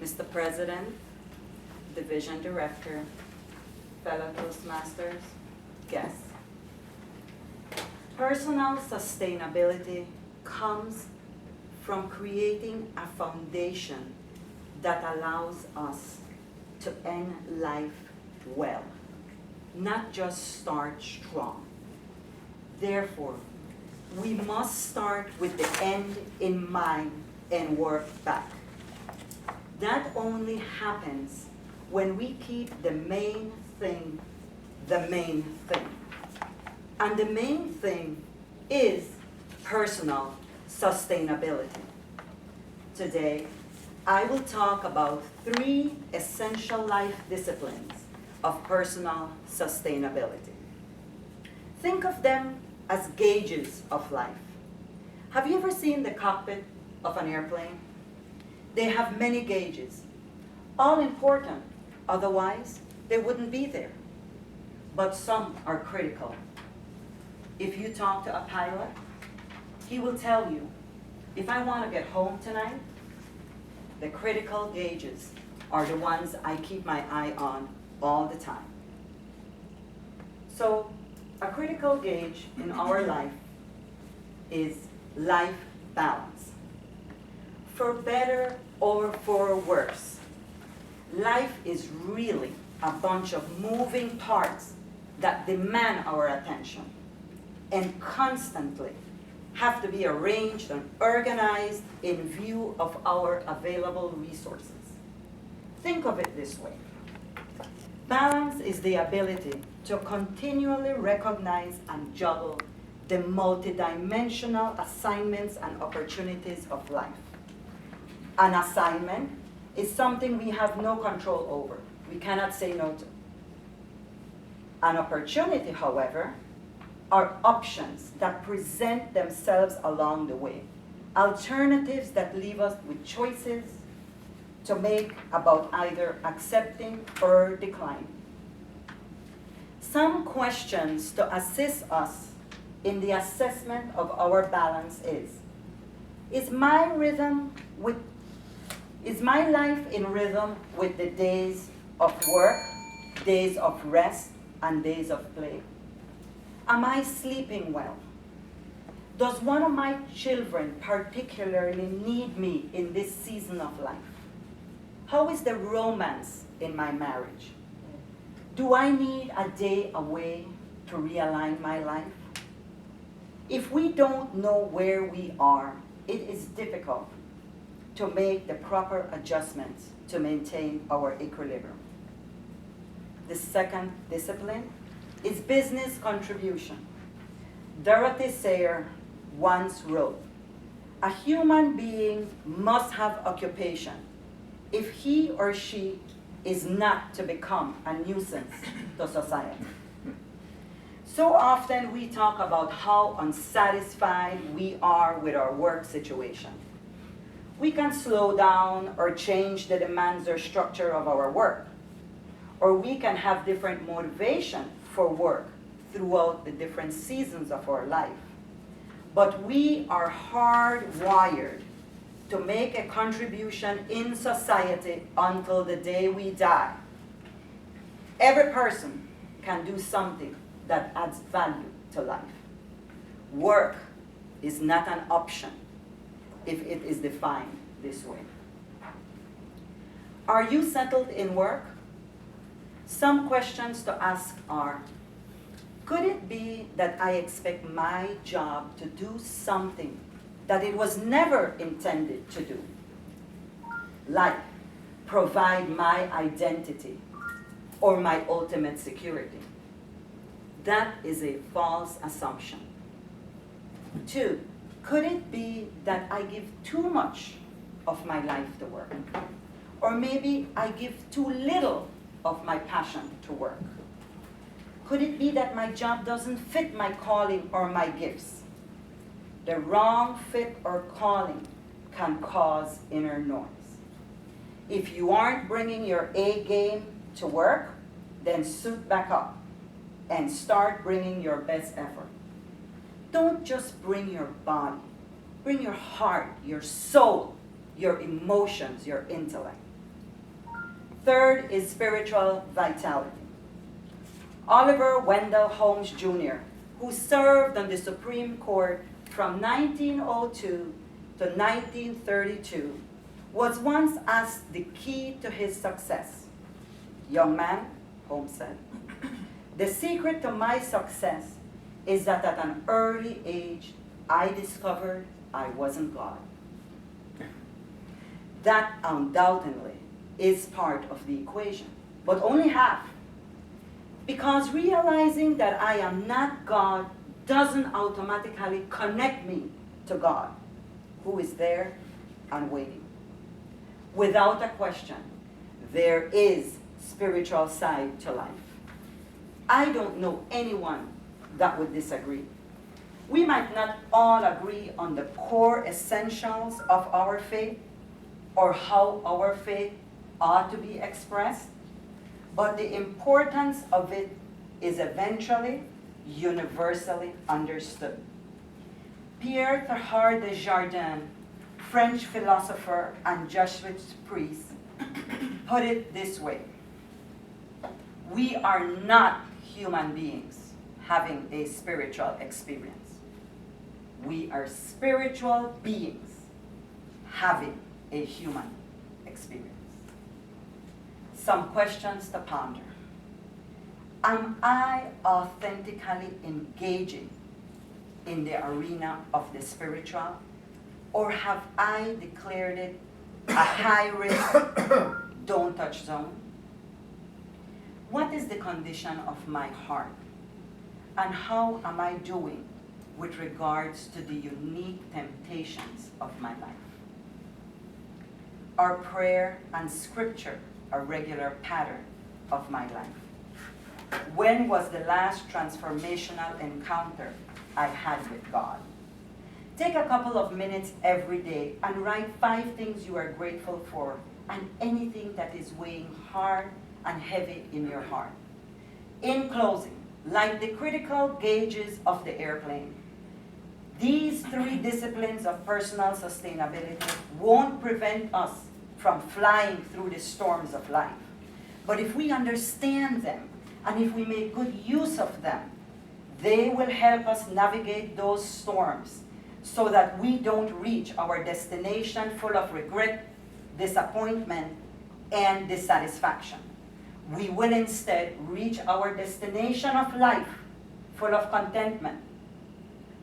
Mr. President, Division Director, fellow Toastmasters, guests. Personal sustainability comes from creating a foundation that allows us to end life well, not just start strong. Therefore, we must start with the end in mind and work back. That only happens when we keep the main thing the main thing. And the main thing is personal sustainability. Today, I will talk about 3 essential life disciplines of personal sustainability. Think of them as gauges of life. Have you ever seen the cockpit of an airplane? They have many gauges, all important, otherwise they wouldn't be there. But some are critical. If you talk to a pilot, he will tell you, if I want to get home tonight, the critical gauges are the ones I keep my eye on all the time. So, a critical gauge in our life is life balance. For better or for worse, life is really a bunch of moving parts that demand our attention and constantly have to be arranged and organized in view of our available resources. Think of it this way. Balance is the ability to continually recognize and juggle the multidimensional assignments and opportunities of life. An assignment is something we have no control over. We cannot say no to. An opportunity, however, are options that present themselves along the way. Alternatives that leave us with choices to make about either accepting or declining. Some questions to assist us in the assessment of our balance is my life in rhythm with the days of work, days of rest, and days of play? Am I sleeping well? Does one of my children particularly need me in this season of life? How is the romance in my marriage? Do I need a day away to realign my life? If we don't know where we are, it is difficult to make the proper adjustments to maintain our equilibrium. The second discipline is business contribution. Dorothy Sayre once wrote, "A human being must have occupation if he or she is not to become a nuisance to society." So often we talk about how unsatisfied we are with our work situation. We can slow down or change the demands or structure of our work, or we can have different motivation for work throughout the different seasons of our life. But we are hardwired to make a contribution in society until the day we die. Every person can do something that adds value to life. Work is not an option if it is defined this way. Are you settled in work? Some questions to ask are, could it be that I expect my job to do something that it was never intended to do? Like provide my identity or my ultimate security. That is a false assumption. 2, could it be that I give too much of my life to work? Or maybe I give too little of my passion to work? Could it be that my job doesn't fit my calling or my gifts? The wrong fit or calling can cause inner noise. If you aren't bringing your A game to work, then suit back up and start bringing your best effort. Don't just bring your body. Bring your heart, your soul, your emotions, your intellect. Third is spiritual vitality. Oliver Wendell Holmes Jr., who served on the Supreme Court from 1902 to 1932, was once asked the key to his success. "Young man," Holmes said, "the secret to my success is that at an early age, I discovered I wasn't God." That undoubtedly is part of the equation, but only half. Because realizing that I am not God doesn't automatically connect me to God, who is there and waiting. Without a question, there is spiritual side to life. I don't know anyone that would disagree. We might not all agree on the core essentials of our faith or how our faith ought to be expressed, but the importance of it is eventually universally understood. Pierre Teilhard de Chardin, French philosopher and Jesuit priest, put it this way: we are not human beings having a spiritual experience. We are spiritual beings having a human experience. Some questions to ponder. Am I authentically engaging in the arena of the spiritual, or have I declared it a high-risk, don't touch zone? What is the condition of my heart, and how am I doing with regards to the unique temptations of my life? Are prayer and scripture a regular pattern of my life? When was the last transformational encounter I had with God? Take a couple of minutes every day and write 5 things you are grateful for and anything that is weighing hard and heavy in your heart. In closing, like the critical gauges of the airplane, these 3 disciplines of personal sustainability won't prevent us from flying through the storms of life. But if we understand them, and if we make good use of them, they will help us navigate those storms so that we don't reach our destination full of regret, disappointment, and dissatisfaction. We will instead reach our destination of life full of contentment,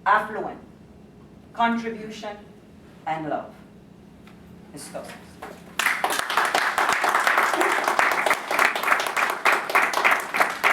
affluence, contribution, and love. Let's go.